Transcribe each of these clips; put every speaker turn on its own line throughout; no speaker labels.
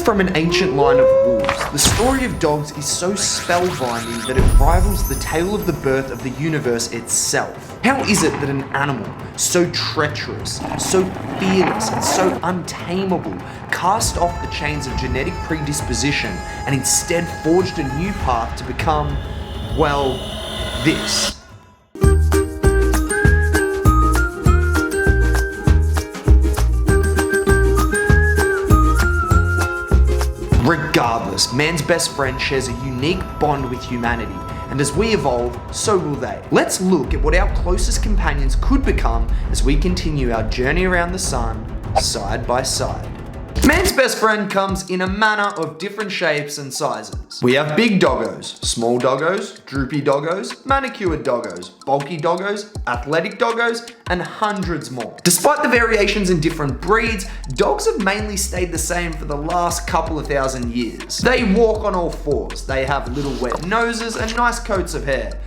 from an ancient line of wolves, the story of dogs is so spellbinding that it rivals the tale of the birth of the universe itself. How is it that an animal so treacherous, so fearless, and so untamable cast off the chains of genetic predisposition and instead forged a new path to become, well, this? Regardless, man's best friend shares a unique bond with humanity, and as we evolve, so will they. Let's look at what our closest companions could become as we continue our journey around the sun, side by side. Man's best friend comes in a manner of different shapes and sizes. We have big doggos, small doggos, droopy doggos, manicured doggos, bulky doggos, athletic doggos, and hundreds more. Despite the variations in different breeds, dogs have mainly stayed the same for the last couple of thousand years. They walk on all fours, they have little wet noses and nice coats of hair.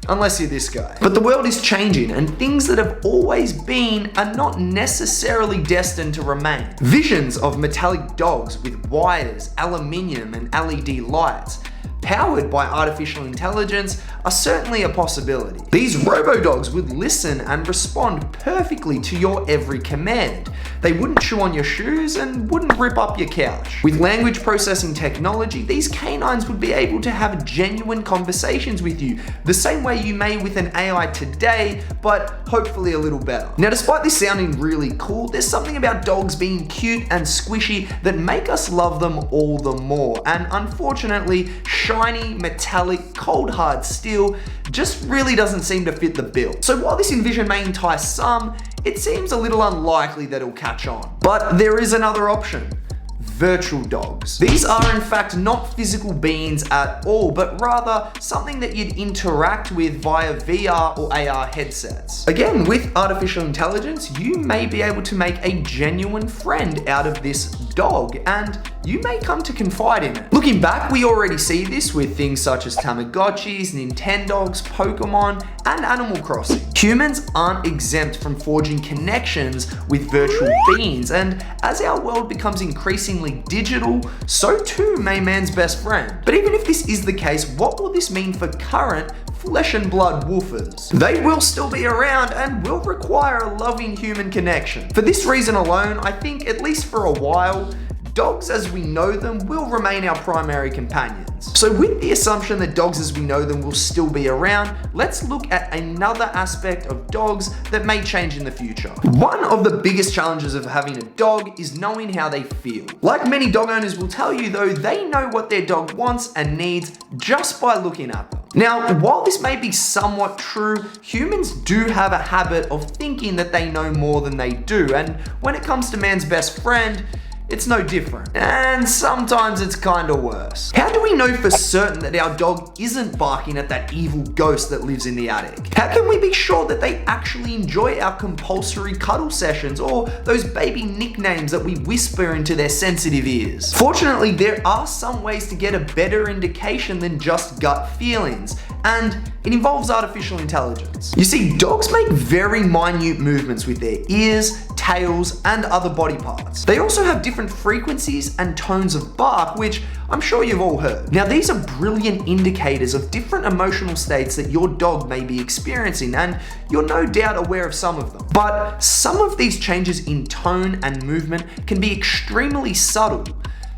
Unless you're this guy. But the world is changing, and things that have always been are not necessarily destined to remain. Visions of metallic dogs with wires, aluminium, and LED lights, powered by artificial intelligence, are certainly a possibility. These Robo Dogs would listen and respond perfectly to your every command. They wouldn't chew on your shoes and wouldn't rip up your couch. With language processing technology, these canines would be able to have genuine conversations with you, the same way you may with an AI today, but hopefully a little better. Now, despite this sounding really cool, there's something about dogs being cute and squishy that make us love them all the more. And unfortunately, shiny, metallic, cold hard steel just really doesn't seem to fit the bill. So while this envision may entice some, it seems a little unlikely that it'll catch on. But there is another option. Virtual dogs. These are in fact not physical beings at all, but rather something that you'd interact with via VR or AR headsets. Again, with artificial intelligence, you may be able to make a genuine friend out of this dog, and you may come to confide in it. Looking back, we already see this with things such as Tamagotchis, Nintendogs, Pokemon, and Animal Crossing. Humans aren't exempt from forging connections with virtual beings, and as our world becomes increasingly digital, so too may man's best friend. But even if this is the case, what will this mean for current flesh and blood woofers? They will still be around and will require a loving human connection. For this reason alone, I think, at least for a while, dogs as we know them will remain our primary companions. So with the assumption that dogs as we know them will still be around, let's look at another aspect of dogs that may change in the future. One of the biggest challenges of having a dog is knowing how they feel. Like many dog owners will tell you though, they know what their dog wants and needs just by looking at them. Now, while this may be somewhat true, humans do have a habit of thinking that they know more than they do, and when it comes to man's best friend, it's no different. And sometimes it's kinda worse. How do we know for certain that our dog isn't barking at that evil ghost that lives in the attic? How can we be sure that they actually enjoy our compulsory cuddle sessions or those baby nicknames that we whisper into their sensitive ears? Fortunately, there are some ways to get a better indication than just gut feelings, and it involves artificial intelligence. You see, dogs make very minute movements with their ears, tails, and other body parts. They also have different frequencies and tones of bark, which I'm sure you've all heard. Now, these are brilliant indicators of different emotional states that your dog may be experiencing, and you're no doubt aware of some of them. But some of these changes in tone and movement can be extremely subtle,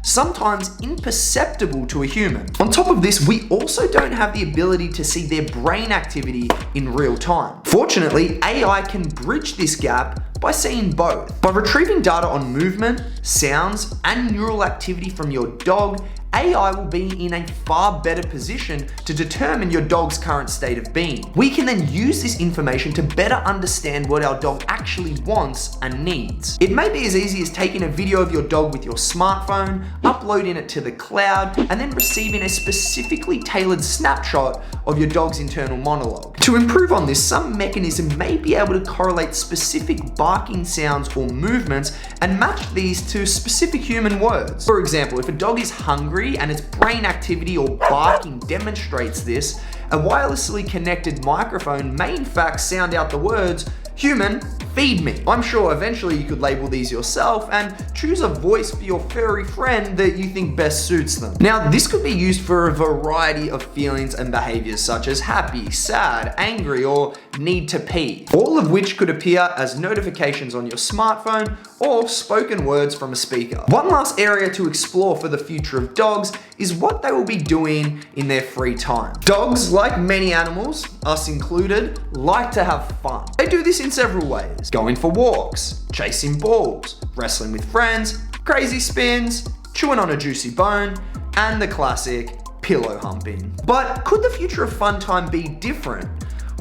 sometimes imperceptible to a human. On top of this, we also don't have the ability to see their brain activity in real time. Fortunately, AI can bridge this gap by seeing both. By retrieving data on movement, sounds, and neural activity from your dog, AI will be in a far better position to determine your dog's current state of being. We can then use this information to better understand what our dog actually wants and needs. It may be as easy as taking a video of your dog with your smartphone, uploading it to the cloud, and then receiving a specifically tailored snapshot of your dog's internal monologue. To improve on this, some mechanism may be able to correlate specific barking sounds or movements and match these to specific human words. For example, if a dog is hungry and its brain activity or barking demonstrates this, a wirelessly connected microphone may in fact sound out the words, Human, feed me. I'm sure eventually you could label these yourself and choose a voice for your furry friend that you think best suits them. Now, this could be used for a variety of feelings and behaviors such as happy, sad, angry, or need to pee, all of which could appear as notifications on your smartphone or spoken words from a speaker. One last area to explore for the future of dogs is what they will be doing in their free time. Dogs, like many animals, us included, like to have fun. They do this in several ways: going for walks, chasing balls, wrestling with friends, crazy spins, chewing on a juicy bone, and the classic pillow humping. But could the future of fun time be different?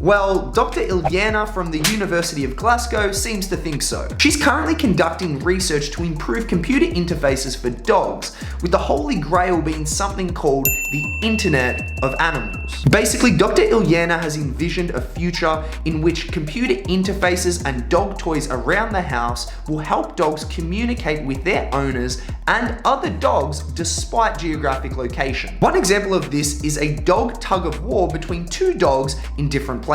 Well, Dr. Ilyana from the University of Glasgow seems to think so. She's currently conducting research to improve computer interfaces for dogs, with the holy grail being something called the Internet of Animals. Basically, Dr. Ilyana has envisioned a future in which computer interfaces and dog toys around the house will help dogs communicate with their owners and other dogs despite geographic location. One example of this is a dog tug of war between two dogs in different places.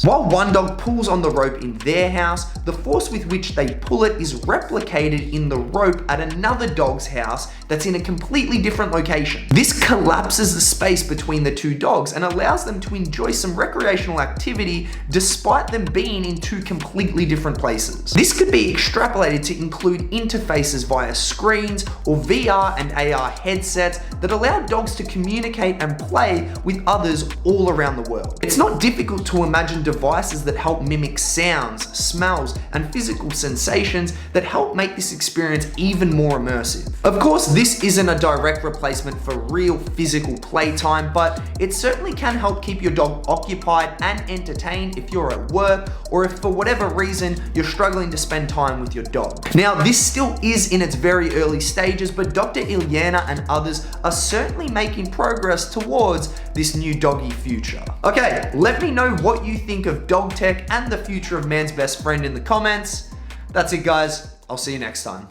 While one dog pulls on the rope in their house, the force with which they pull it is replicated in the rope at another dog's house that's in a completely different location. This collapses the space between the two dogs and allows them to enjoy some recreational activity despite them being in two completely different places. This could be extrapolated to include interfaces via screens or VR and AR headsets that allow dogs to communicate and play with others all around the world. It's not difficult to imagine devices that help mimic sounds, smells, and physical sensations that help make this experience even more immersive. Of course, this isn't a direct replacement for real physical playtime, but it certainly can help keep your dog occupied and entertained if you're at work or if for whatever reason you're struggling to spend time with your dog. Now, this still is in its very early stages, but Dr. Ilyana and others are certainly making progress towards this new doggy future. Okay, let me know what you think of dog tech and the future of man's best friend in the comments. That's it, guys. I'll see you next time.